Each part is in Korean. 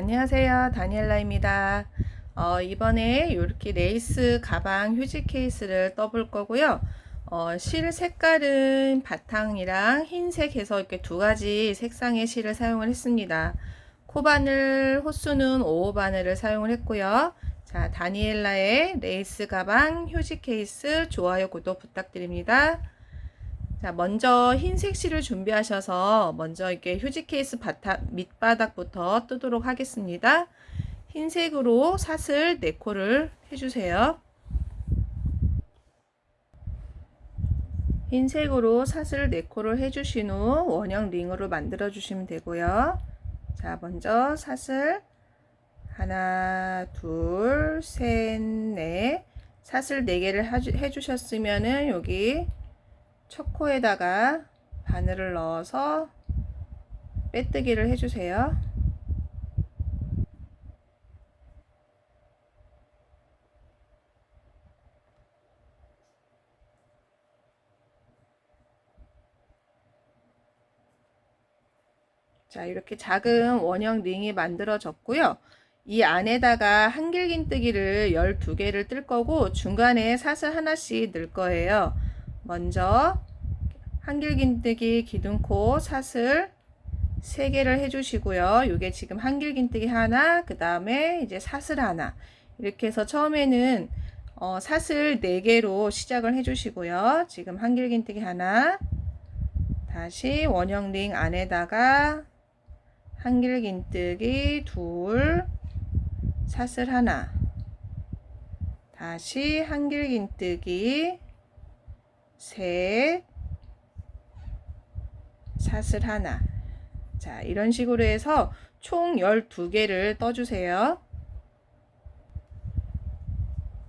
안녕하세요. 다니엘라입니다. 이번에 이렇게 레이스 가방 휴지 케이스를 떠볼 거고요. 실 색깔은 바탕이랑 흰색 해서 이렇게 두 가지 색상의 실을 사용을 했습니다. 코바늘 호수는 5호 바늘을 사용을 했고요. 자, 다니엘라의 레이스 가방 휴지 케이스 좋아요, 구독 부탁드립니다. 자, 먼저 흰색 실을 준비하셔서 먼저 이렇게 휴지 케이스 밑바닥부터 뜨도록 하겠습니다. 흰색으로 사슬 4코를 해주세요. 흰색으로 사슬 4코를 해주신 후 원형 링으로 만들어 주시면 되고요. 자, 먼저 사슬 하나, 둘, 셋, 넷 사슬 4개를 해주셨으면은 여기 첫 코에다가 바늘을 넣어서 빼뜨기를 해주세요. 자, 이렇게 작은 원형 링이 만들어졌고요. 이 안에다가 한길긴뜨기를 12개를 뜰 거고 중간에 사슬 하나씩 넣을 거예요. 먼저 한길긴뜨기 기둥코 사슬 3개를 해주시고요. 이게 지금 한길긴뜨기 하나, 그 다음에 이제 사슬 하나, 이렇게 해서 처음에는 사슬 4개로 시작을 해주시고요. 지금 한길긴뜨기 하나, 다시 원형 링 안에다가 한길긴뜨기 둘, 사슬 하나, 다시 한길긴뜨기 셋, 사슬 하나. 자, 이런 식으로 해서 총 12개를 떠주세요.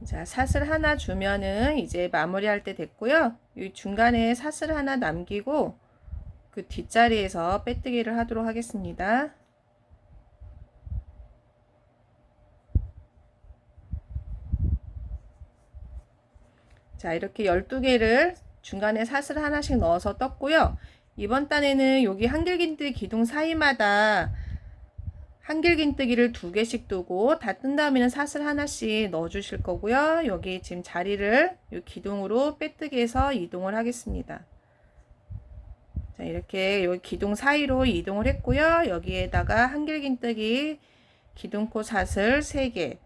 자, 사슬 하나 주면은 이제 마무리할 때 됐고요. 이 중간에 사슬 하나 남기고 그 뒷자리에서 빼뜨기를 하도록 하겠습니다. 자, 이렇게 12개를 중간에 사슬 하나씩 넣어서 떴고요. 이번 단에는 여기 한길긴뜨기 기둥 사이마다 한길긴뜨기를 2개씩 두고 다 뜬 다음에는 사슬 하나씩 넣어 주실 거고요. 여기 지금 자리를 이 기둥으로 빼뜨기해서 이동을 하겠습니다. 자, 이렇게 여기 기둥 사이로 이동을 했고요. 여기에다가 한길긴뜨기 기둥코 사슬 3개,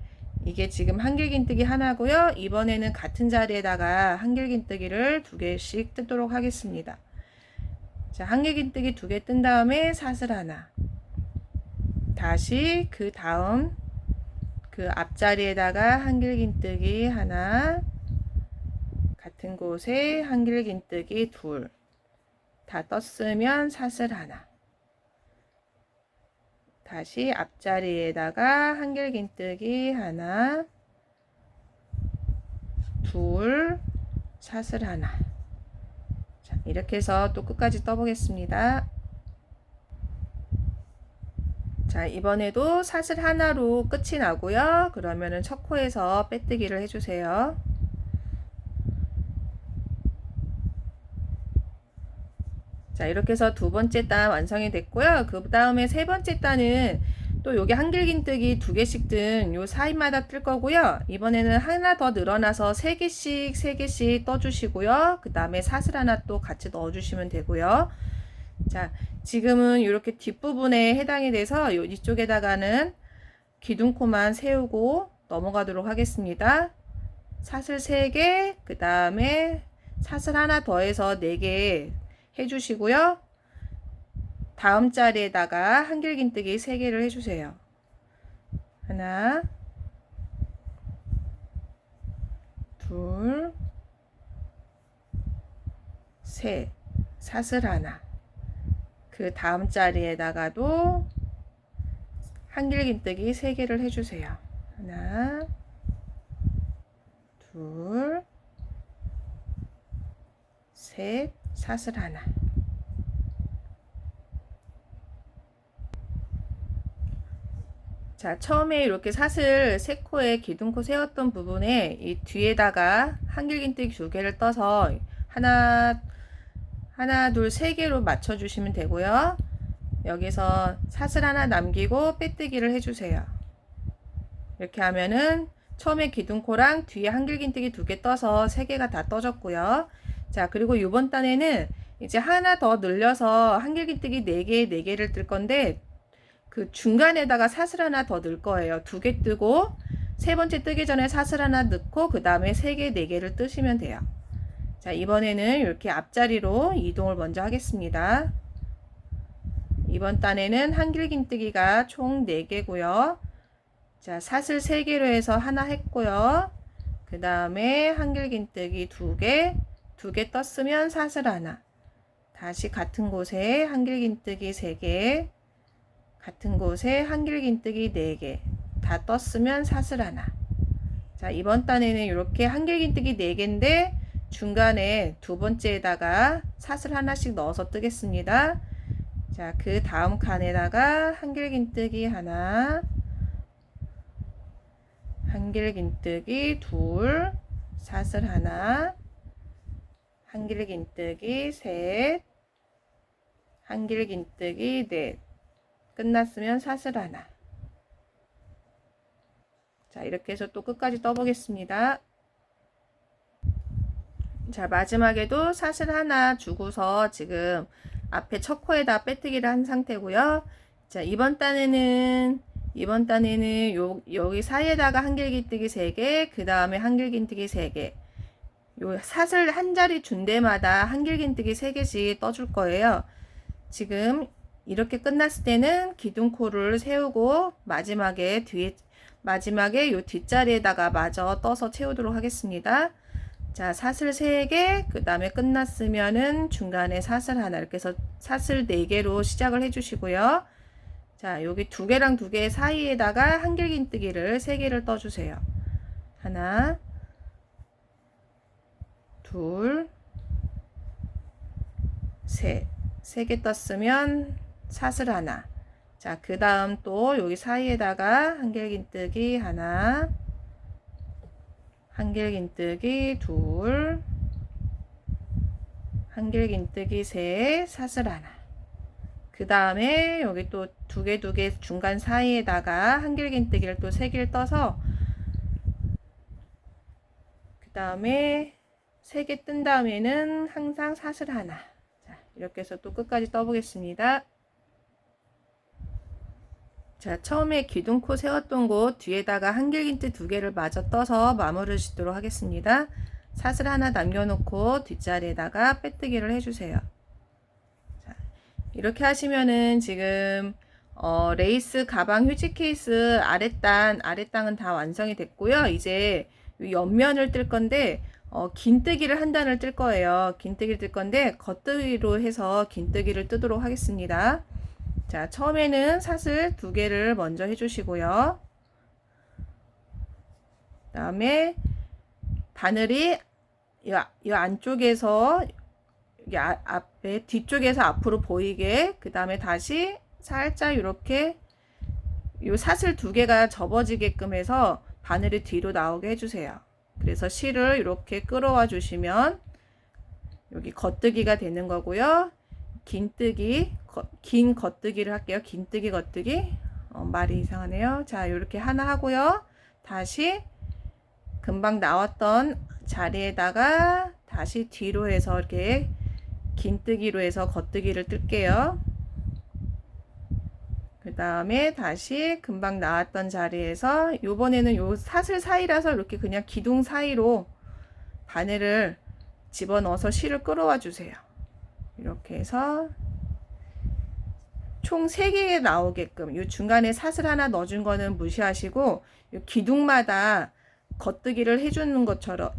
이게 지금 한길긴뜨기 하나고요. 이번에는 같은 자리에다가 한길긴뜨기를 2개씩 뜨도록 하겠습니다. 자, 한길긴뜨기 2개 뜬 다음에 사슬 하나, 다시 그 다음 그 앞자리에다가 한길긴뜨기 하나, 같은 곳에 한길긴뜨기 둘, 다 떴으면 사슬 하나, 다시 앞자리에다가 한길긴뜨기 하나, 둘, 사슬 하나. 자, 이렇게 해서 또 끝까지 떠보겠습니다. 자, 이번에도 사슬 하나로 끝이 나고요. 그러면은 첫 코에서 빼뜨기를 해주세요. 자, 이렇게 해서 두 번째 단 완성이 됐고요. 그 다음에 세 번째 단은 또 여기 한길긴뜨기 2개씩 든 요 사이마다 뜰 거고요. 이번에는 하나 더 늘어나서 3개씩 떠주시고요. 그 다음에 사슬 하나 또 같이 넣어주시면 되고요. 자, 지금은 이렇게 뒷부분에 해당이 돼서 이쪽에다가는 기둥코만 세우고 넘어가도록 하겠습니다. 사슬 3개, 그 다음에 사슬 하나 더해서 4개 해주시고요. 다음 자리에다가 한길긴뜨기 3개를 해주세요. 하나, 둘, 셋, 사슬 하나. 그 다음 자리에다가도 한길긴뜨기 3개를 해주세요. 하나, 둘, 셋, 사슬 하나. 자, 처음에 이렇게 사슬 3코에 기둥코 세웠던 부분에 이 뒤에다가 한길긴뜨기 2개를 떠서 하나, 둘, 3개로 맞춰 주시면 되고요. 여기서 사슬 하나 남기고 빼뜨기를 해주세요. 이렇게 하면은 처음에 기둥코랑 뒤에 한길긴뜨기 2개 떠서 3개가 다 떠졌고요. 자, 그리고 이번 단에는 이제 하나 더 늘려서 한길긴뜨기 4개, 4개를 뜰 건데 그 중간에다가 사슬 하나 더 넣을 거예요. 2개 뜨고 세 번째 뜨기 전에 사슬 하나 넣고 그 다음에 3개, 4개를 뜨시면 돼요. 자, 이번에는 이렇게 앞자리로 이동을 먼저 하겠습니다. 이번 단에는 한길긴뜨기가 총 4개고요. 자, 사슬 3개로 해서 하나 했고요. 그 다음에 한길긴뜨기 2개, 2개 떴으면 사슬 하나. 다시 같은 곳에 한길긴뜨기 3개, 같은 곳에 한길긴뜨기 4개. 다 떴으면 사슬 하나. 자, 이번 단에는 이렇게 한길긴뜨기 4개인데 중간에 두 번째에다가 사슬 하나씩 넣어서 뜨겠습니다. 자, 그 다음 칸에다가 한길긴뜨기 하나, 한길긴뜨기 둘, 사슬 하나, 한길긴뜨기 셋, 한길긴뜨기 넷. 끝났으면 사슬 하나. 자, 이렇게 해서 또 끝까지 떠보겠습니다. 자, 마지막에도 사슬 하나 주고서 지금 앞에 첫 코에다 빼뜨기를 한 상태고요. 자, 이번 단에는 여기 사이에다가 한길긴뜨기 3개, 그 다음에 한길긴뜨기 3개. 요 사슬 한 자리 준 데마다 한길긴뜨기 3개씩 떠줄 거예요. 지금 이렇게 끝났을 때는 기둥코를 세우고 마지막에 요 뒷자리에다가 마저 떠서 채우도록 하겠습니다. 자, 사슬 3개, 그 다음에 끝났으면은 중간에 사슬 하나, 이렇게 해서 사슬 4개로 시작을 해주시고요. 자, 여기 2개랑 2개 사이에다가 한길긴뜨기를 3개를 떠주세요. 하나, 둘, 셋. 3개 떴으면 사슬 하나. 자, 그 다음 또 여기 사이에다가 한길긴뜨기 하나, 한길긴뜨기 둘, 한길긴뜨기 셋, 사슬 하나. 그 다음에 여기 또 2개 중간 사이에다가 한길긴뜨기를 또 3개를 떠서 그 다음에 3개 뜬 다음에는 항상 사슬 하나. 자, 이렇게 해서 또 끝까지 떠보겠습니다. 자, 처음에 기둥코 세웠던 곳 뒤에다가 한길긴뜨 2개를 마저 떠서 마무리를 짓도록 하겠습니다. 사슬 하나 남겨놓고 뒷자리에다가 빼뜨기를 해주세요. 자, 이렇게 하시면은 지금 레이스 가방 휴지 케이스 아랫단은 다 완성이 됐고요. 이제 옆면을 뜰 건데 긴뜨기를 한 단을 뜰 거예요. 긴뜨기를 뜰 건데 겉뜨기로 해서 긴뜨기를 뜨도록 하겠습니다. 자, 처음에는 사슬 2개를 먼저 해주시고요. 그 다음에 바늘이 이 안쪽에서 여기 앞에 뒤쪽에서 앞으로 보이게, 그 다음에 다시 살짝 이렇게 이 사슬 2개가 접어지게끔 해서 바늘이 뒤로 나오게 해주세요. 그래서 실을 이렇게 끌어와 주시면 여기 겉뜨기가 되는 거고요. 긴 겉뜨기를 할게요. 긴뜨기 겉뜨기. 말이 이상하네요. 자, 이렇게 하나 하고요. 다시 금방 나왔던 자리에다가 다시 뒤로 해서 이렇게 긴뜨기로 해서 겉뜨기를 뜰게요. 그 다음에 다시 금방 나왔던 자리에서 이번에는 요 사슬 사이라서 이렇게 그냥 기둥 사이로 바늘을 집어넣어서 실을 끌어와 주세요. 이렇게 해서 총 3개 나오게끔 이 중간에 사슬 하나 넣어준 거는 무시하시고 이 기둥마다 겉뜨기를 해주는 것처럼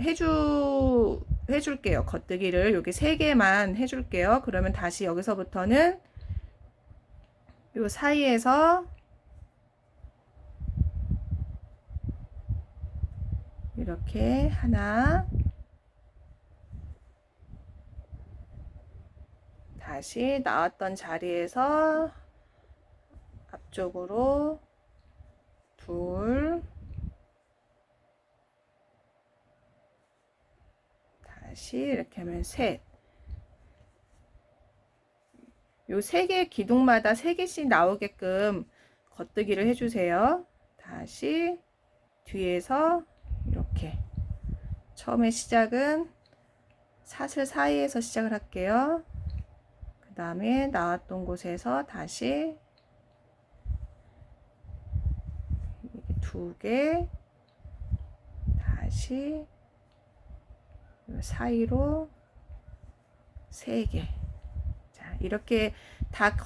해줄게요. 겉뜨기를 여기 3개만 해줄게요. 그러면 다시 여기서부터는 이 사이에서 이렇게 하나, 다시 나왔던 자리에서 앞쪽으로 둘, 다시 이렇게 하면 셋. 요 3개 기둥마다 3개씩 나오게끔 겉뜨기를 해주세요. 다시 뒤에서 이렇게 처음에 시작은 사슬 사이에서 시작을 할게요. 그 다음에 나왔던 곳에서 다시 2개, 다시 사이로 3개. 자, 이렇게 다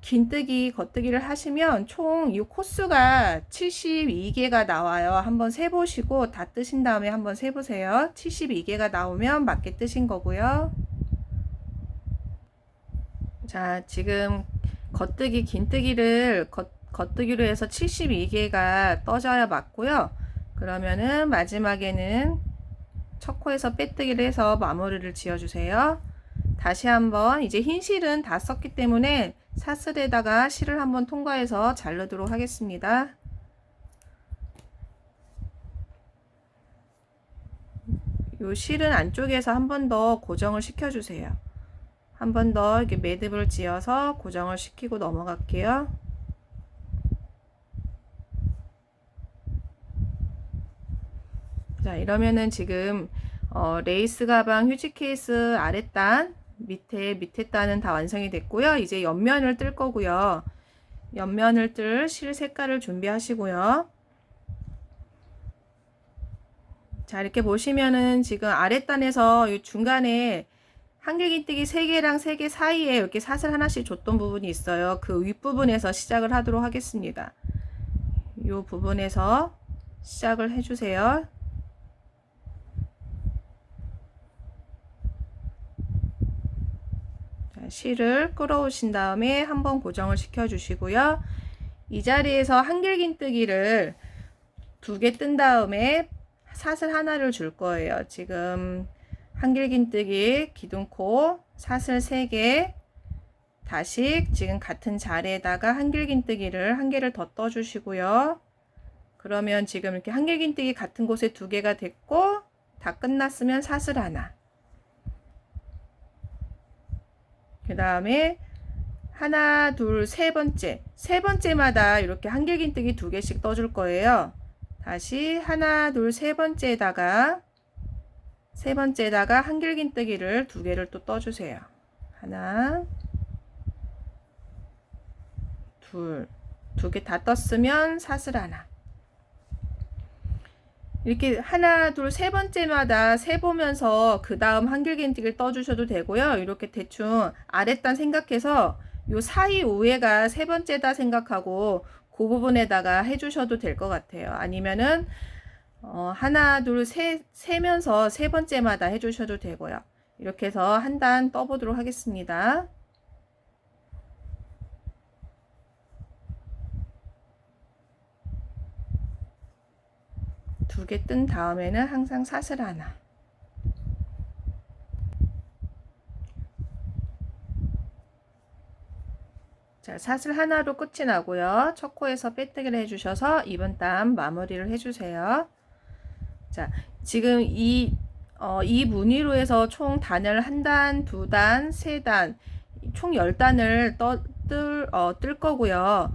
긴뜨기, 겉뜨기를 하시면 총 이 코스가 72개가 나와요. 한번 세보시고 다 뜨신 다음에 한번 세보세요. 72개가 나오면 맞게 뜨신 거고요. 자, 지금 겉뜨기, 긴뜨기를 겉뜨기로 해서 72개가 떠져야 맞고요. 그러면은 마지막에는 첫 코에서 빼뜨기를 해서 마무리를 지어주세요. 다시 한번 이제 흰 실은 다 썼기 때문에 사슬에다가 실을 한번 통과해서 자르도록 하겠습니다. 요 실은 안쪽에서 한 번 더 고정을 시켜주세요. 한 번 더 이렇게 매듭을 지어서 고정을 시키고 넘어갈게요. 자, 이러면은 지금 레이스 가방 휴지 케이스 아랫단 밑에 단은 다 완성이 됐고요. 이제 옆면을 뜰 거고요. 옆면을 뜰 실 색깔을 준비하시고요. 자, 이렇게 보시면은 지금 아랫단에서 이 중간에 한길긴뜨기 3개랑 3개 사이에 이렇게 사슬 하나씩 줬던 부분이 있어요. 그 윗부분에서 시작을 하도록 하겠습니다. 이 부분에서 시작을 해주세요. 실을 끌어오신 다음에 한번 고정을 시켜 주시고요. 이 자리에서 한길긴뜨기를 2개 뜬 다음에 사슬 하나를 줄 거예요. 지금 한길긴뜨기 기둥코 사슬 3개, 다시 지금 같은 자리에다가 한길긴뜨기를 1개를 더 떠 주시고요. 그러면 지금 이렇게 한길긴뜨기 같은 곳에 2개가 됐고, 다 끝났으면 사슬 하나, 그 다음에 하나, 둘, 세 번째마다 이렇게 한길긴뜨기 2개씩 떠줄 거예요. 다시 하나, 둘, 세 번째에다가 한길긴뜨기를 2개를 또 떠주세요. 하나, 둘, 2개 다 떴으면 사슬 하나. 이렇게 하나, 둘, 세 번째마다 세보면서 그 다음 한길긴뜨기를 떠주셔도 되고요. 이렇게 대충 아랫단 생각해서 요 사이 우회가 세 번째다 생각하고 그 부분에다가 해주셔도 될 것 같아요. 아니면은 하나, 둘, 세면서 세 번째마다 해주셔도 되고요. 이렇게 해서 한 단 떠보도록 하겠습니다. 두 개 뜬 다음에는 항상 사슬 하나. 자, 사슬 하나로 끝이 나고요. 첫 코에서 빼뜨기를 해주셔서 이번 단 마무리를 해주세요. 자, 지금 이 무늬로 해서 총 단을 한 단, 두 단, 세 단, 총 10단을 뜰 거고요.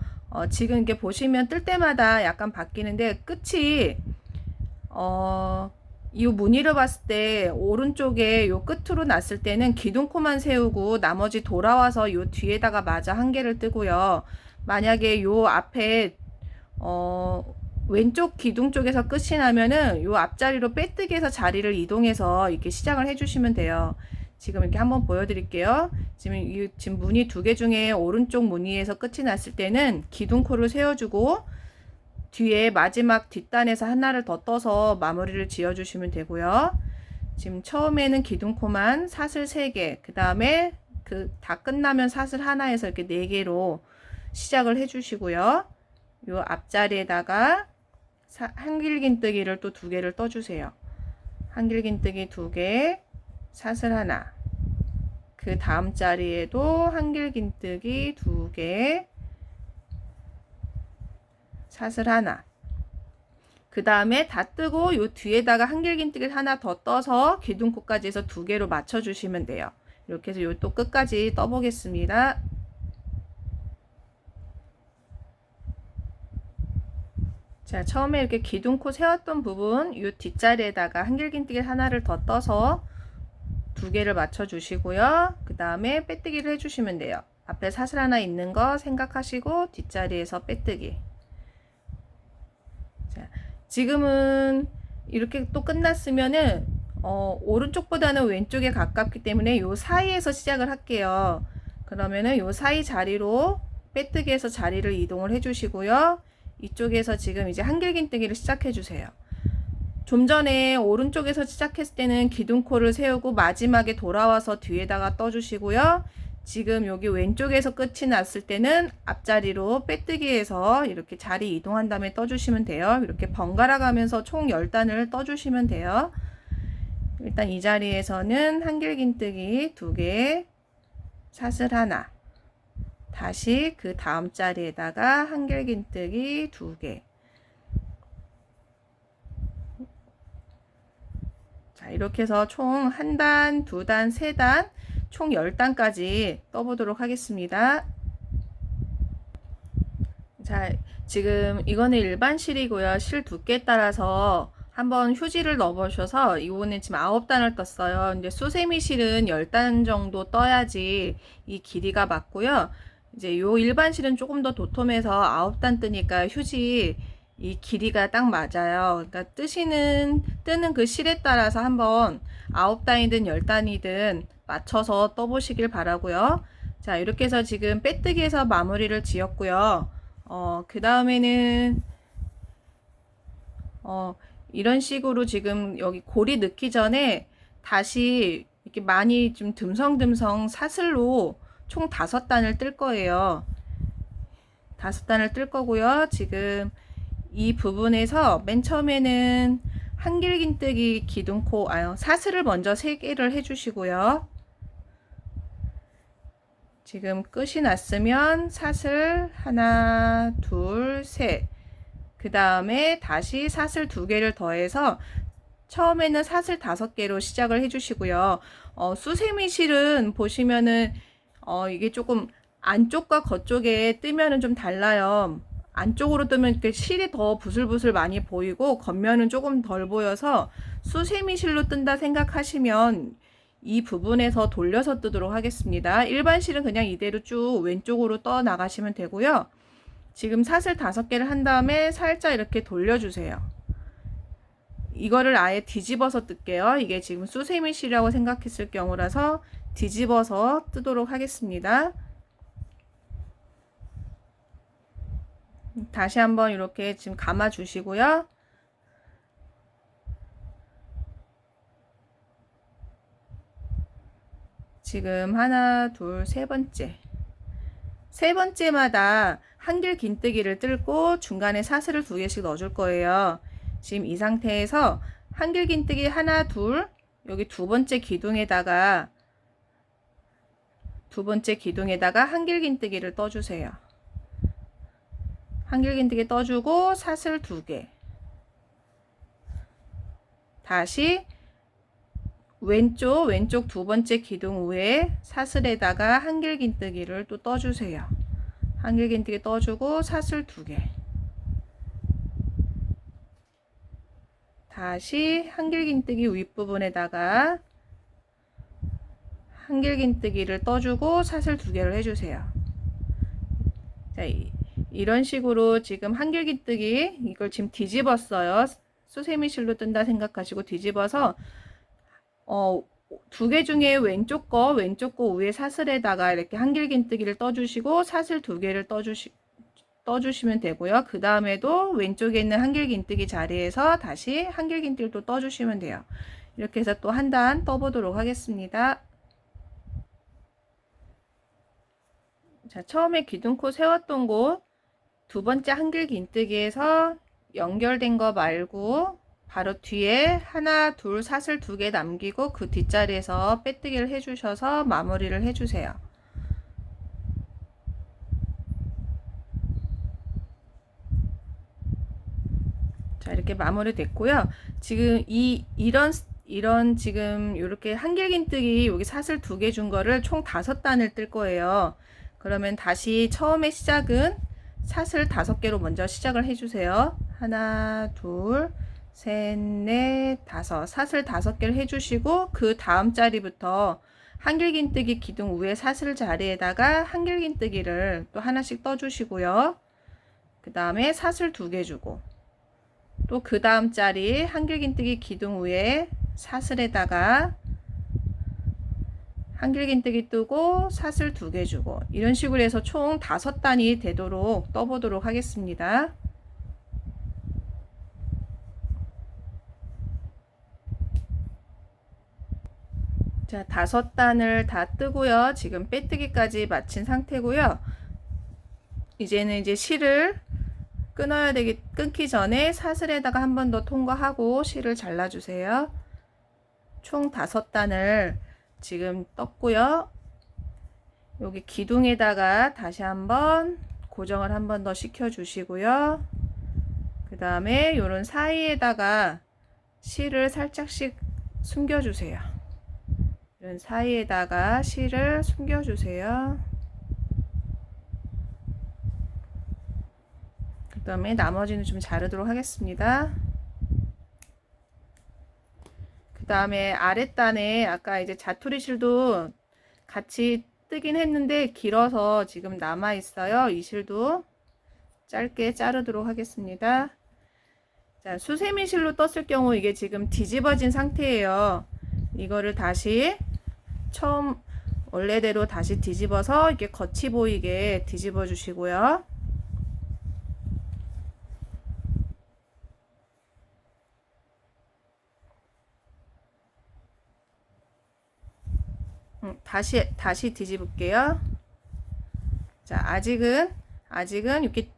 지금 이렇게 보시면 뜰 때마다 약간 바뀌는데 끝이 이 무늬를 봤을 때 오른쪽에 요 끝으로 났을 때는 기둥코만 세우고 나머지 돌아와서 요 뒤에다가 마저 1개를 뜨고요. 만약에 요 앞에 왼쪽 기둥 쪽에서 끝이 나면은 요 앞자리로 빼뜨기해서 자리를 이동해서 이렇게 시작을 해주시면 돼요. 지금 이렇게 한번 보여드릴게요. 지금 무늬 2개 중에 오른쪽 무늬에서 끝이 났을 때는 기둥코를 세워주고 뒤에 마지막 뒷단에서 하나를 더 떠서 마무리를 지어 주시면 되고요. 지금 처음에는 기둥코만 사슬 3개, 그 다음에 다 끝나면 사슬 하나에서 이렇게 4개로 시작을 해 주시고요. 요 앞자리에다가 한길긴뜨기를 또 2개를 떠 주세요. 한길긴뜨기 2개, 사슬 하나. 그 다음 자리에도 한길긴뜨기 2개, 사슬 하나. 그 다음에 다 뜨고 요 뒤에다가 한길긴뜨기를 하나 더 떠서 기둥코까지 해서 2개로 맞춰 주시면 돼요. 이렇게 해서 요 또 끝까지 떠 보겠습니다. 자, 처음에 이렇게 기둥코 세웠던 부분 이 뒷자리에다가 한길긴뜨기 하나를 더 떠서 두 개를 맞춰 주시고요. 그 다음에 빼뜨기를 해주시면 돼요. 앞에 사슬 하나 있는 거 생각하시고 뒷자리에서 빼뜨기. 자, 지금은 이렇게 또 끝났으면은 오른쪽보다는 왼쪽에 가깝기 때문에 요 사이에서 시작을 할게요. 그러면은 요 사이 자리로 빼뜨기해서 자리를 이동을 해주시고요. 이쪽에서 지금 이제 한길긴뜨기를 시작해 주세요. 좀 전에 오른쪽에서 시작했을 때는 기둥코를 세우고 마지막에 돌아와서 뒤에다가 떠주시고요. 지금 여기 왼쪽에서 끝이 났을 때는 앞자리로 빼뜨기해서 이렇게 자리 이동한 다음에 떠주시면 돼요. 이렇게 번갈아 가면서 총 10단을 떠주시면 돼요. 일단 이 자리에서는 한길긴뜨기 2개, 사슬 하나, 다시 그 다음 자리에다가 한길긴뜨기 2개. 자, 이렇게 해서 총 1단, 2단, 3단, 총 10단까지 떠보도록 하겠습니다. 자, 지금 이거는 일반 실이고요. 실 두께에 따라서 한번 휴지를 넣어보셔서 이거는 지금 9단을 떴어요. 근데 수세미 실은 10단 정도 떠야지 이 길이가 맞고요. 이제 요 일반 실은 조금 더 도톰해서 9단 뜨니까 휴지 이 길이가 딱 맞아요. 그러니까 뜨는 그 실에 따라서 한번 9단이든 10단이든 맞춰서 떠보시길 바라고요. 자, 이렇게 해서 지금 빼뜨기해서 마무리를 지었고요. 그 다음에는 이런 식으로 지금 여기 고리 넣기 전에 다시 이렇게 많이 좀 듬성듬성 사슬로 총 5단을 뜰 거예요. 5단을 뜰 거고요. 지금 이 부분에서 맨 처음에는 한길긴뜨기 기둥코 사슬을 먼저 3개를 해주시고요. 지금 끝이 났으면 사슬 하나, 둘, 셋. 그 다음에 다시 사슬 2개를 더해서 처음에는 사슬 5개로 시작을 해주시고요. 수세미 실은 보시면은 이게 조금 안쪽과 겉쪽에 뜨면은 좀 달라요. 안쪽으로 뜨면 이렇게 실이 더 부슬부슬 많이 보이고 겉면은 조금 덜 보여서 수세미 실로 뜬다 생각하시면 이 부분에서 돌려서 뜨도록 하겠습니다. 일반 실은 그냥 이대로 쭉 왼쪽으로 떠 나가시면 되고요. 지금 사슬 5개를 한 다음에 살짝 이렇게 돌려주세요. 이거를 아예 뒤집어서 뜰게요. 이게 지금 수세미 실이라고 생각했을 경우라서 뒤집어서 뜨도록 하겠습니다. 다시 한번 이렇게 지금 감아 주시고요. 지금 하나, 둘, 세 번째마다 한길긴뜨기를 뜰고 중간에 사슬을 2개씩 넣어줄 거예요. 지금 이 상태에서 한길긴뜨기 하나, 둘, 여기 두 번째 기둥에다가 한길긴뜨기를 떠주세요. 한길긴뜨기 떠주고 사슬 2개. 다시 왼쪽 두 번째 기둥 위에 사슬에다가 한길긴뜨기를 또 떠주세요. 한길긴뜨기 떠주고 사슬 2개. 다시 한길긴뜨기 윗부분에다가 한길긴뜨기를 떠주고 사슬 2개를 해주세요. 자, 이런 식으로 지금 한길긴뜨기 이걸 지금 뒤집었어요. 수세미 실로 뜬다 생각하시고 뒤집어서 2개 중에 왼쪽 거 위에 사슬에다가 이렇게 한길긴뜨기를 떠주시고 사슬 2개를 떠주시면 되고요. 그 다음에도 왼쪽에 있는 한길긴뜨기 자리에서 다시 한길긴뜨기를 또 떠주시면 돼요. 이렇게 해서 또 한 단 떠보도록 하겠습니다. 자, 처음에 기둥코 세웠던 곳 두 번째 한길긴뜨기에서 연결된 거 말고 바로 뒤에 하나, 둘, 사슬 2개 남기고 그 뒷자리에서 빼뜨기를 해주셔서 마무리를 해주세요. 자, 이렇게 마무리 됐고요. 지금 이런 지금 이렇게 한길긴뜨기 여기 사슬 2개 준 거를 총 5단을 뜰 거예요. 그러면 다시 처음에 시작은 사슬 5개로 먼저 시작을 해주세요. 하나, 둘, 셋, 넷, 다섯. 사슬 5개를 해주시고 그 다음 자리부터 한길긴뜨기 기둥 위에 사슬 자리에다가 한길긴뜨기를 또 하나씩 떠주시고요. 그 다음에 사슬 2개 주고 또 그 다음 자리 한길긴뜨기 기둥 위에 사슬에다가 한길긴뜨기 뜨고 사슬 2개 주고 이런 식으로 해서 총 5단이 되도록 떠보도록 하겠습니다. 자, 5단을 다 뜨고요. 지금 빼뜨기까지 마친 상태고요. 이제는 이제 실을 끊기 전에 사슬에다가 한 번 더 통과하고 실을 잘라주세요. 총 5단을 지금 떴고요. 여기 기둥에다가 다시 한번 고정을 한 번 더 시켜 주시고요. 그 다음에 요런 사이에다가 실을 살짝씩 숨겨 주세요. 이런 사이에다가 실을 숨겨 주세요. 그 다음에 나머지는 좀 자르도록 하겠습니다. 그 다음에 아랫단에 아까 이제 자투리 실도 같이 뜨긴 했는데 길어서 지금 남아 있어요. 이 실도 짧게 자르도록 하겠습니다. 자, 수세미 실로 떴을 경우 이게 지금 뒤집어진 상태예요. 이거를 다시 처음 원래대로 다시 뒤집어서 이렇게 겉이 보이게 뒤집어 주시고요. 다시 뒤집을게요. 자, 아직은 이렇게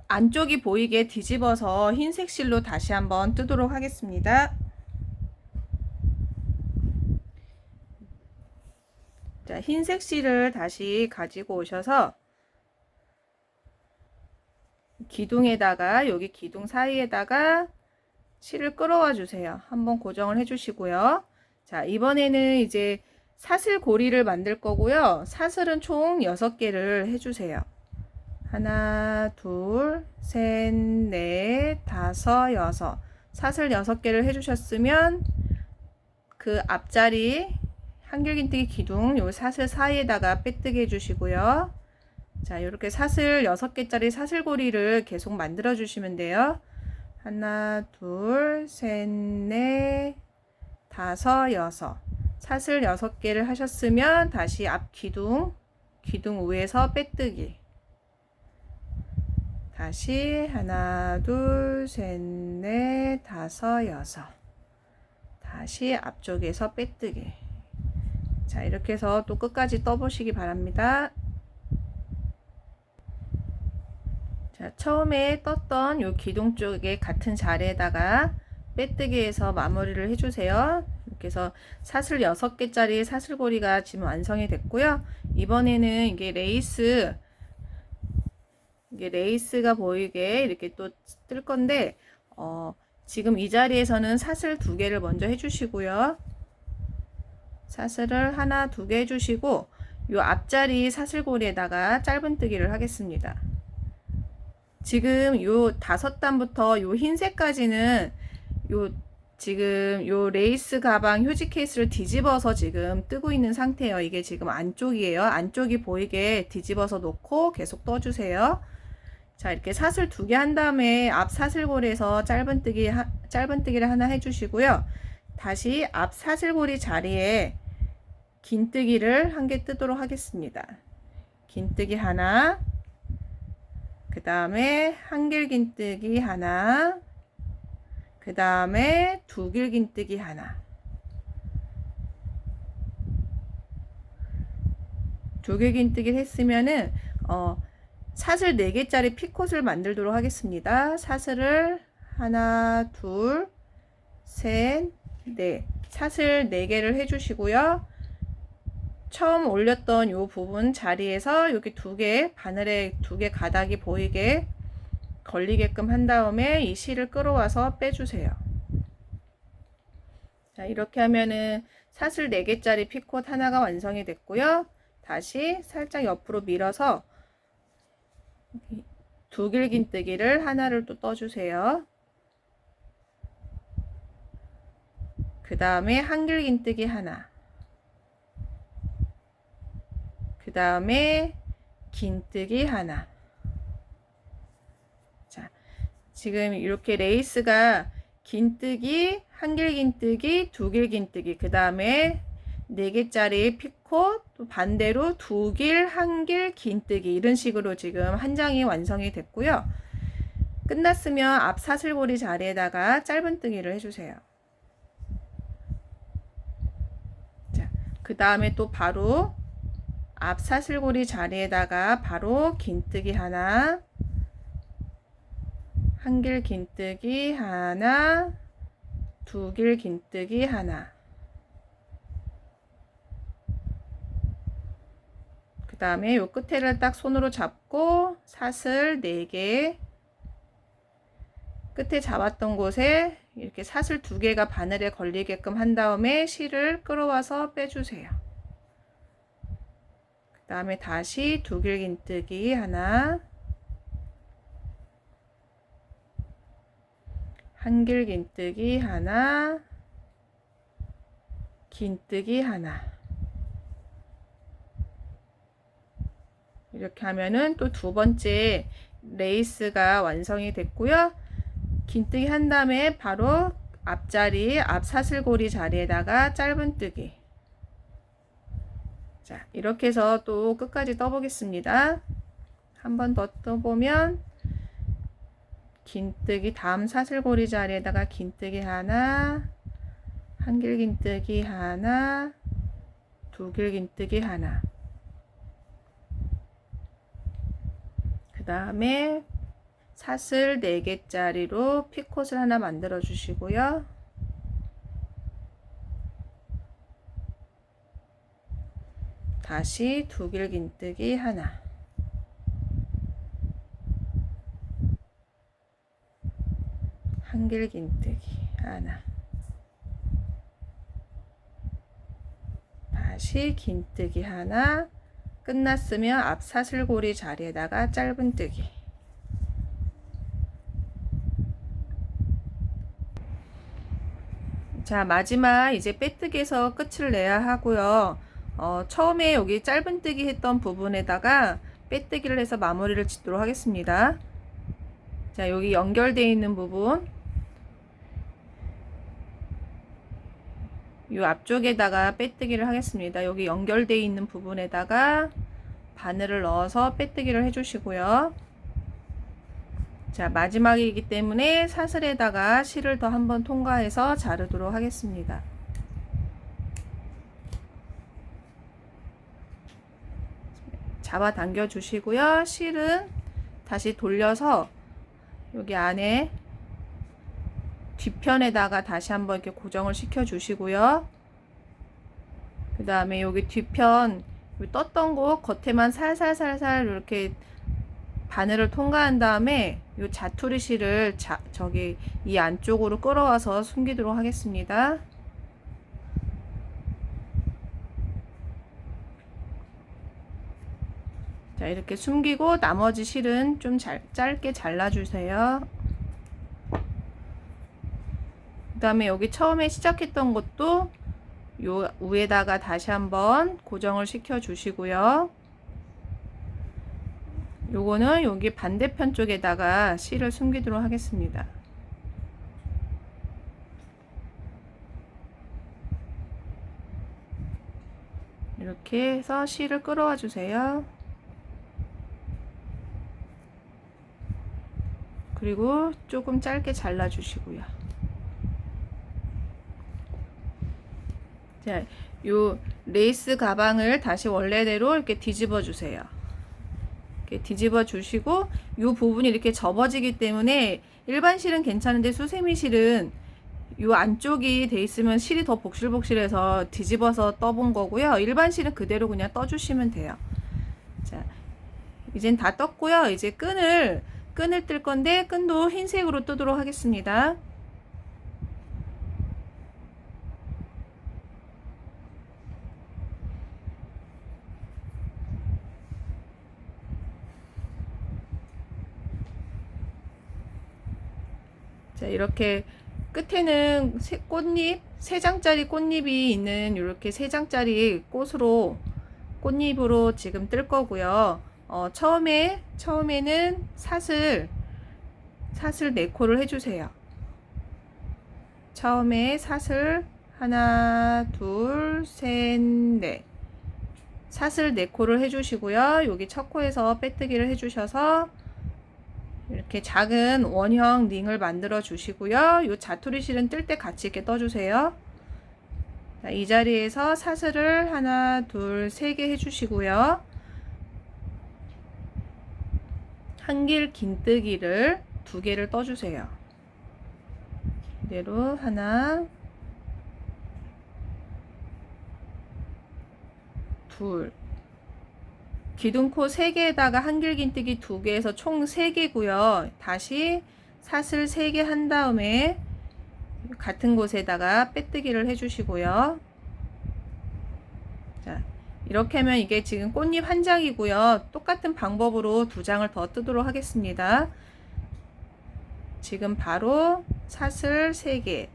안쪽이 보이게 뒤집어서 흰색 실로 다시 한번 뜨도록 하겠습니다. 자, 흰색 실을 다시 가지고 오셔서 기둥에다가 여기 기둥 사이에다가 실을 끌어와 주세요. 한번 고정을 해 주시고요. 자, 이번에는 이제 사슬 고리를 만들 거고요. 사슬은 총 6개를 해 주세요. 하나, 둘, 셋, 넷, 다섯, 여섯. 사슬 6개를 해 주셨으면 그 앞자리 한길긴뜨기 기둥 요 사슬 사이에다가 빼뜨기 해 주시고요. 자, 이렇게 사슬 6개짜리 사슬고리를 계속 만들어 주시면 돼요. 하나, 둘, 셋, 넷, 다섯, 여섯. 사슬 6개를 하셨으면 다시 앞 기둥 위에서 빼뜨기. 다시 하나, 둘, 셋, 넷, 다섯, 여섯. 다시 앞쪽에서 빼뜨기. 자, 이렇게 해서 또 끝까지 떠보시기 바랍니다. 자, 처음에 떴던 요 기둥 쪽에 같은 자리에다가 빼뜨기해서 마무리를 해주세요. 이렇게 해서 사슬 6개짜리 사슬고리가 지금 완성이 됐고요. 이번에는 이게 레이스가 보이게 이렇게 또 뜰 건데, 지금 이 자리에서는 사슬 2개를 먼저 해주시고요. 사슬을 하나, 2개 해주시고, 요 앞자리 사슬고리에다가 짧은뜨기를 하겠습니다. 지금 요 5단부터 요 흰색까지는 지금 요 레이스 가방 휴지 케이스를 뒤집어서 지금 뜨고 있는 상태예요. 이게 지금 안쪽이에요. 안쪽이 보이게 뒤집어서 놓고 계속 떠주세요. 자, 이렇게 사슬 2개 한 다음에 앞 사슬고리에서 짧은뜨기를 하나 해주시고요. 다시 앞 사슬고리 자리에 긴뜨기를 1개 뜨도록 하겠습니다. 긴뜨기 하나, 그 다음에 한길긴뜨기 하나, 그 다음에 2길긴뜨기 하나. 2길긴뜨기를 했으면은 사슬 4개짜리 피콧을 만들도록 하겠습니다. 사슬을 하나, 둘, 셋, 넷. 사슬 4개를 해주시고요. 처음 올렸던 요 부분 자리에서 여기 2개, 바늘에 2개 가닥이 보이게 걸리게끔 한 다음에 이 실을 끌어와서 빼주세요. 자, 이렇게 하면은 사슬 4개짜리 피콧 하나가 완성이 됐고요. 다시 살짝 옆으로 밀어서 2길긴뜨기를 하나를 또 떠주세요. 그 다음에 한길긴뜨기 하나, 그 다음에 긴뜨기 하나. 자, 지금 이렇게 레이스가 긴뜨기, 한길긴뜨기, 두길긴뜨기, 그 다음에 4개짜리 피코, 또 반대로 두길, 한길, 긴뜨기, 이런 식으로 지금 한 장이 완성이 됐고요. 끝났으면 앞 사슬고리 자리에다가 짧은뜨기를 해주세요. 자, 그 다음에 또 바로 앞 사슬고리 자리에다가 바로 긴뜨기 하나, 한길 긴뜨기 하나, 두길 긴뜨기 하나, 그 다음에 요 끝에를 딱 손으로 잡고 사슬 4개, 끝에 잡았던 곳에 이렇게 사슬 2개가 바늘에 걸리게끔 한 다음에 실을 끌어와서 빼주세요. 그 다음에 다시 두길 긴뜨기 하나, 한길 긴뜨기 하나, 긴뜨기 하나. 이렇게 하면은 또 두 번째 레이스가 완성이 됐고요. 긴뜨기 한 다음에 바로 앞자리, 앞 사슬고리 자리에다가 짧은뜨기. 자, 이렇게 해서 또 끝까지 떠보겠습니다. 한 번 더 떠보면 긴뜨기, 다음 사슬고리 자리에다가 긴뜨기 하나, 한길 긴뜨기 하나, 두길 긴뜨기 하나, 그 다음에 사슬 4개짜리로 피콧을 하나 만들어 주시고요. 다시 두길 긴뜨기 하나, 한길 긴뜨기 하나, 다시 긴뜨기 하나. 끝났으면 앞 사슬고리 자리에다가 짧은뜨기. 자, 마지막 이제 빼뜨기에서 끝을 내야 하고요. 처음에 여기 짧은뜨기 했던 부분에다가 빼뜨기를 해서 마무리를 짓도록 하겠습니다. 자, 여기 연결되어 있는 부분, 이 앞쪽에다가 빼뜨기를 하겠습니다. 여기 연결되어 있는 부분에다가 바늘을 넣어서 빼뜨기를 해주시고요. 자, 마지막이기 때문에 사슬에다가 실을 더 한번 통과해서 자르도록 하겠습니다. 잡아 당겨 주시고요. 실은 다시 돌려서 여기 안에 뒤편에다가 다시 한번 이렇게 고정을 시켜 주시고요. 그 다음에 여기 뒤편 떴던 곳 겉에만 살살살살 이렇게 바늘을 통과한 다음에 이 자투리 실을 저기 이 안쪽으로 끌어와서 숨기도록 하겠습니다. 자, 이렇게 숨기고 나머지 실은 좀 짧게 잘라주세요. 그 다음에 여기 처음에 시작했던 것도 요 위에다가 다시 한번 고정을 시켜 주시고요. 요거는 여기 반대편 쪽에다가 실을 숨기도록 하겠습니다. 이렇게 해서 실을 끌어와 주세요. 그리고 조금 짧게 잘라 주시고요. 자, 요 레이스 가방을 다시 원래대로 이렇게 뒤집어 주세요. 이렇게 뒤집어 주시고 요 부분이 이렇게 접어지기 때문에 일반 실은 괜찮은데 수세미 실은 요 안쪽이 돼 있으면 실이 더 복실복실해서 뒤집어서 떠본 거고요. 일반 실은 그대로 그냥 떠 주시면 돼요. 자, 이젠 다 떴고요. 이제 끈을 뜰 건데 끈도 흰색으로 뜨도록 하겠습니다. 자, 이렇게 끝에는 꽃잎, 3장짜리 꽃잎이 있는 이렇게 3장짜리 꽃잎으로 지금 뜰 거고요. 처음에는 사슬 4코를 해주세요. 처음에 사슬 하나, 둘, 셋, 넷. 사슬 4코를 해주시고요. 여기 첫 코에서 빼뜨기를 해주셔서 이렇게 작은 원형 링을 만들어 주시고요. 이 자투리 실은 뜰 때 같이 이렇게 떠주세요. 자, 이 자리에서 사슬을 하나, 둘, 3개 해주시고요. 한길 긴뜨기를 2개를 떠주세요. 이대로 하나, 둘, 기둥코 3개에다가 한길 긴뜨기 2개에서 총 3개고요. 다시 사슬 3개 한 다음에 같은 곳에다가 빼뜨기를 해주시고요. 자, 이렇게 하면 이게 지금 꽃잎 한 장이고요. 똑같은 방법으로 2장을 더 뜨도록 하겠습니다. 지금 바로 사슬 3개,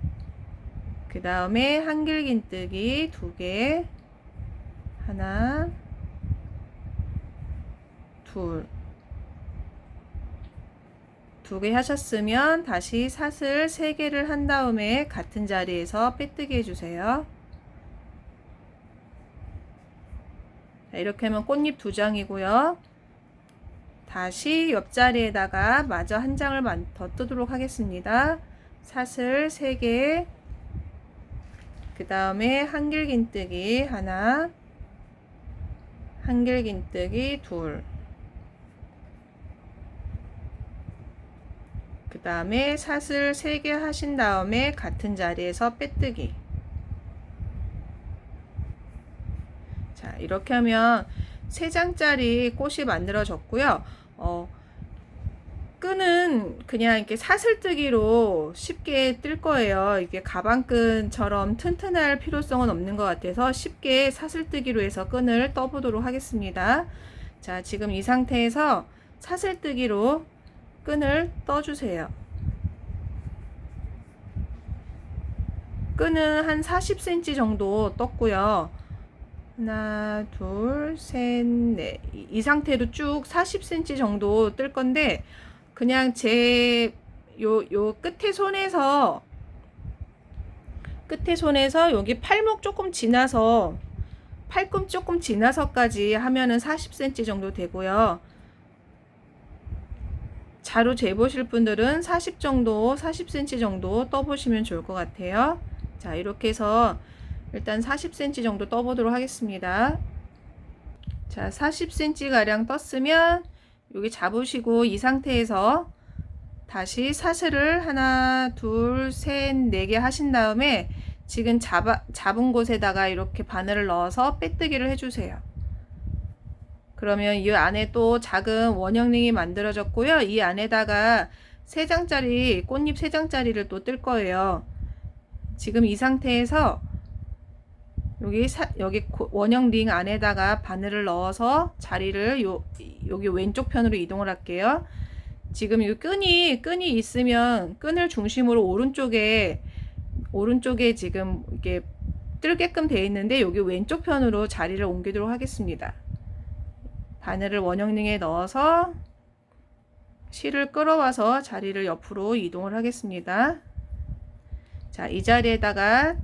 그 다음에 한길 긴뜨기 2개, 하나, 둘, 2개 하셨으면 다시 사슬 3개를 한 다음에 같은 자리에서 빼뜨기 해주세요. 자, 이렇게 하면 꽃잎 2장이고요. 다시 옆자리에다가 마저 한 장을 더 뜨도록 하겠습니다. 사슬 3개, 그 다음에 한길 긴뜨기 하나, 한길 긴뜨기 2, 그 다음에 사슬 3개 하신 다음에 같은 자리에서 빼뜨기. 자, 이렇게 하면 3장짜리 꽃이 만들어졌고요. 끈은 그냥 이렇게 사슬뜨기로 쉽게 뜰 거예요. 이게 가방끈처럼 튼튼할 필요성은 없는 것 같아서 쉽게 사슬뜨기로 해서 끈을 떠보도록 하겠습니다. 자, 지금 이 상태에서 사슬뜨기로 끈을 떠주세요. 끈은 한 40cm 정도 떴고요. 하나, 둘, 셋, 넷. 이 상태로 쭉 40cm 정도 뜰 건데, 그냥 제 요 끝에 손에서 여기 팔목 조금 지나서 팔꿈 조금 지나서까지 하면은 40cm 정도 되고요. 자로 재보실 분들은 40cm 정도 떠보시면 좋을 것 같아요. 자, 이렇게 해서 일단 40cm 정도 떠보도록 하겠습니다. 자, 40cm 가량 떴으면 여기 잡으시고 이 상태에서 다시 사슬을 하나, 둘, 셋, 4개 하신 다음에 지금 잡은 곳에다가 이렇게 바늘을 넣어서 빼뜨기를 해주세요. 그러면 이 안에 또 작은 원형링이 만들어졌고요. 이 안에다가 3장짜리 꽃잎 3장짜리를 또 뜰 거예요. 지금 이 상태에서 여기 원형 링 안에다가 바늘을 넣어서 자리를 여기 왼쪽 편으로 이동을 할게요. 지금 이 끈이 있으면 끈을 중심으로 오른쪽에 지금 이렇게 뜰게끔 되어 있는데 여기 왼쪽 편으로 자리를 옮기도록 하겠습니다. 바늘을 원형 링에 넣어서 실을 끌어와서 자리를 옆으로 이동을 하겠습니다. 자, 이 자리에다가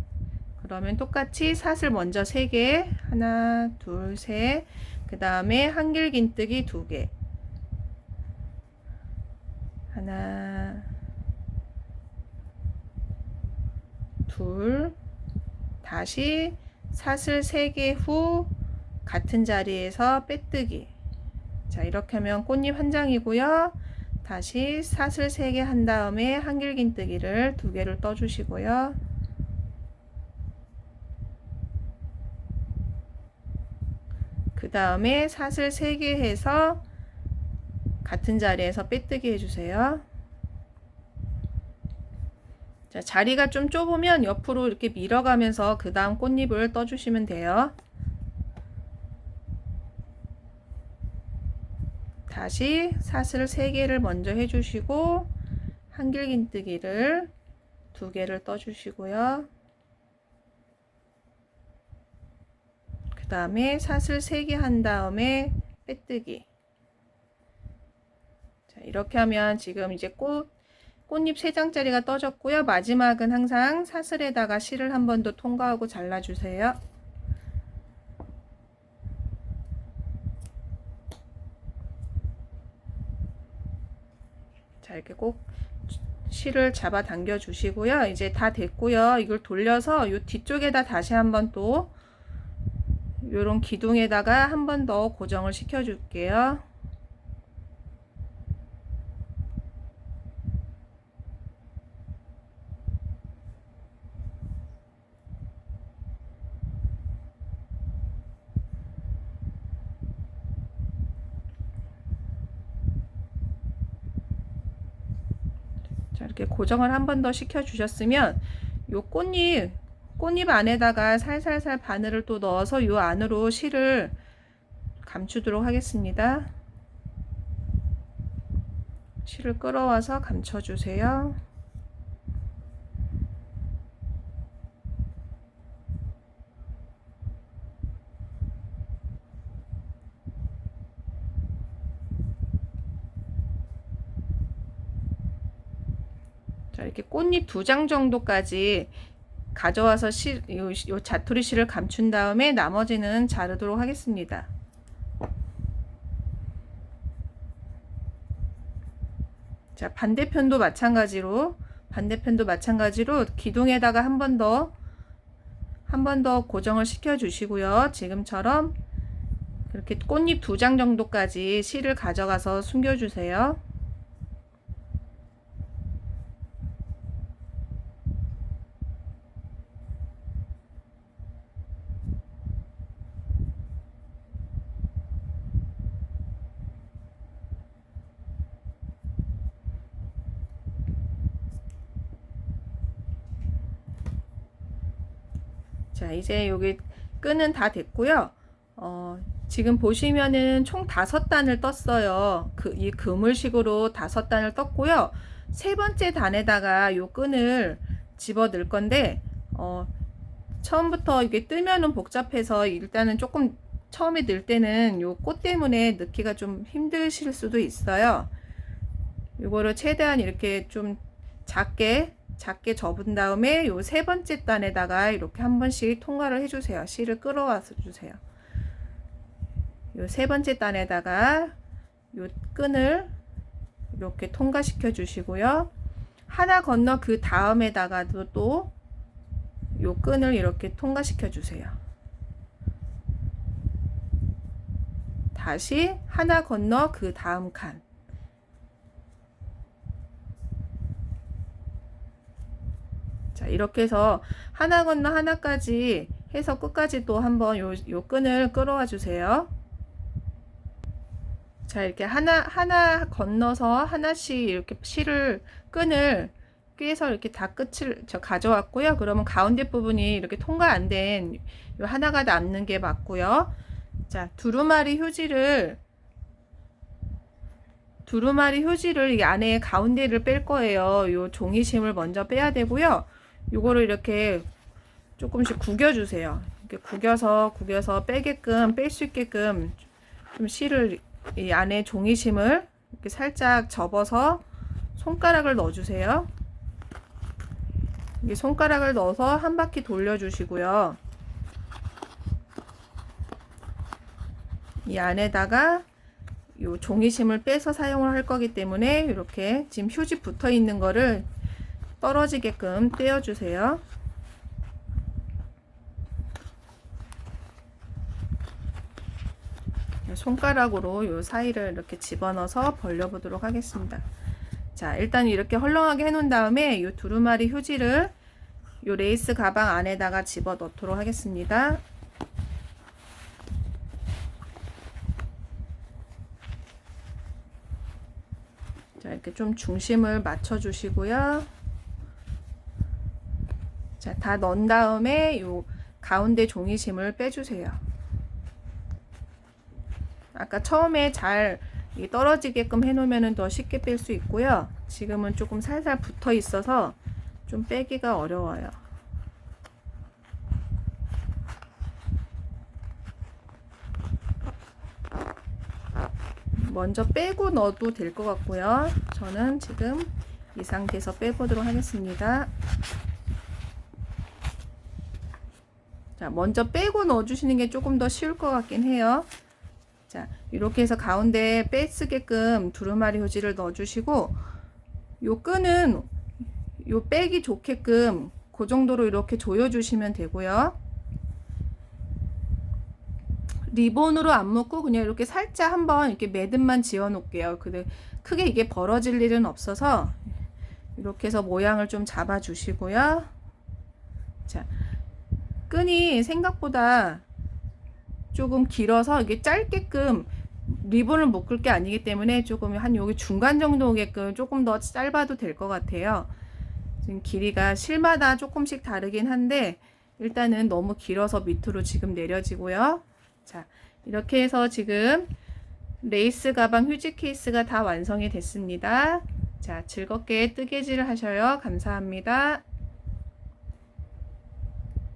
그러면 똑같이 사슬 먼저 3개, 하나, 둘, 셋, 그 다음에 한길 긴뜨기 2개, 하나, 둘, 다시 사슬 3개 후 같은 자리에서 빼뜨기. 자, 이렇게 하면 꽃잎 한 장이고요. 다시 사슬 3개 한 다음에 한길 긴뜨기를 2개를 떠주시고요. 그 다음에 사슬 3개 해서 같은 자리에서 빼뜨기 해주세요. 자, 자리가 좀 좁으면 옆으로 이렇게 밀어가면서 그 다음 꽃잎을 떠주시면 돼요. 다시 사슬 3개를 먼저 해주시고 한길 긴뜨기를 2개를 떠주시고요. 그 다음에 사슬 3개 한 다음에 빼뜨기. 자, 이렇게 하면 지금 이제 꽃잎 3장짜리가 떠졌고요. 마지막은 항상 사슬에다가 실을 한 번 더 통과하고 잘라주세요. 자, 이렇게 꼭 실을 잡아 당겨 주시고요. 이제 다 됐고요. 이걸 돌려서 이 뒤쪽에다 다시 한번 또 요런 기둥에다가 한 번 더 고정을 시켜 줄게요. 자, 이렇게 고정을 한 번 더 시켜 주셨으면 요 꽃잎 안에다가 살살살 바늘을 또 넣어서 요 안으로 실을 감추도록 하겠습니다. 실을 끌어와서 감춰 주세요. 자, 이렇게 꽃잎 2장 정도까지 가져와서 요 자투리 실을 감춘 다음에 나머지는 자르도록 하겠습니다. 자, 반대편도 마찬가지로 기둥에다가 한 번 더 고정을 시켜 주시고요. 지금처럼 이렇게 꽃잎 2장 정도까지 실을 가져가서 숨겨 주세요. 자, 이제 여기 끈은 다 됐고요. 지금 보시면은 총 5단을 떴어요. 이 그물식으로 5단을 떴고요. 세 번째 단에다가 요 끈을 집어 넣을 건데, 처음부터 이게 뜨면은 복잡해서 일단은 조금 처음에 넣을 때는 요 꽃 때문에 넣기가 좀 힘드실 수도 있어요. 요거를 최대한 이렇게 좀 작게 접은 다음에 요 세 번째 단에다가 이렇게 한 번씩 통과를 해주세요. 실을 끌어와서 주세요. 요 세 번째 단에다가 요 끈을 이렇게 통과시켜 주시고요. 하나 건너 그 다음에다가도 또 요 끈을 이렇게 통과시켜 주세요. 다시 하나 건너 그 다음 칸. 자, 이렇게 해서 하나 건너 하나까지 해서 끝까지 또 한번 요 끈을 끌어와 주세요. 자, 이렇게 하나 건너서 하나씩 이렇게 끈을 꿰서 이렇게 다 끝을 가져왔고요. 그러면 가운데 부분이 이렇게 통과 안 된 요 하나가 남는 게 맞고요. 자, 두루마리 휴지를 이 안에 가운데를 뺄 거예요. 요 종이심을 먼저 빼야 되고요. 요거를 이렇게 조금씩 구겨 주세요. 이렇게 구겨서 뺄 수 있게끔 좀 실을 이 안에 종이심을 이렇게 살짝 접어서 손가락을 넣어 주세요. 이게 손가락을 넣어서 한 바퀴 돌려 주시고요. 이 안에다가 요 종이심을 빼서 사용을 할 거기 때문에 이렇게 지금 휴지 붙어 있는 거를 떨어지게끔 떼어 주세요. 손가락으로 요 사이를 이렇게 집어넣어서 벌려 보도록 하겠습니다. 자, 일단 이렇게 헐렁하게 해 놓은 다음에 요 두루마리 휴지를 요 레이스 가방 안에다가 집어 넣도록 하겠습니다. 자, 이렇게 좀 중심을 맞춰 주시고요. 자, 다 넣은 다음에 요 가운데 종이심을 빼주세요. 아까 처음에 잘 떨어지게끔 해 놓으면 더 쉽게 뺄 수 있고요. 지금은 조금 살살 붙어 있어서 좀 빼기가 어려워요. 먼저 빼고 넣어도 될 것 같고요. 저는 지금 이 상태에서 빼보도록 하겠습니다. 자, 먼저 빼고 넣어주시는 게 조금 더 쉬울 것 같긴 해요. 자, 이렇게 해서 가운데 빼쓰게끔 두루마리 휴지를 넣어주시고, 요 끈은 요 빼기 좋게끔 그 정도로 이렇게 조여주시면 되고요. 리본으로 안 묶고 그냥 이렇게 살짝 한번 이렇게 매듭만 지어 놓을게요. 근데 크게 이게 벌어질 일은 없어서 이렇게 해서 모양을 좀 잡아 주시고요. 자, 끈이 생각보다 조금 길어서 이게 짧게끔 리본을 묶을 게 아니기 때문에 조금 한 여기 중간 정도 오게끔 조금 더 짧아도 될 것 같아요. 지금 길이가 실마다 조금씩 다르긴 한데 일단은 너무 길어서 밑으로 지금 내려지고요. 자, 이렇게 해서 지금 레이스 가방 휴지 케이스가 다 완성이 됐습니다. 자, 즐겁게 뜨개질을 하셔요. 감사합니다.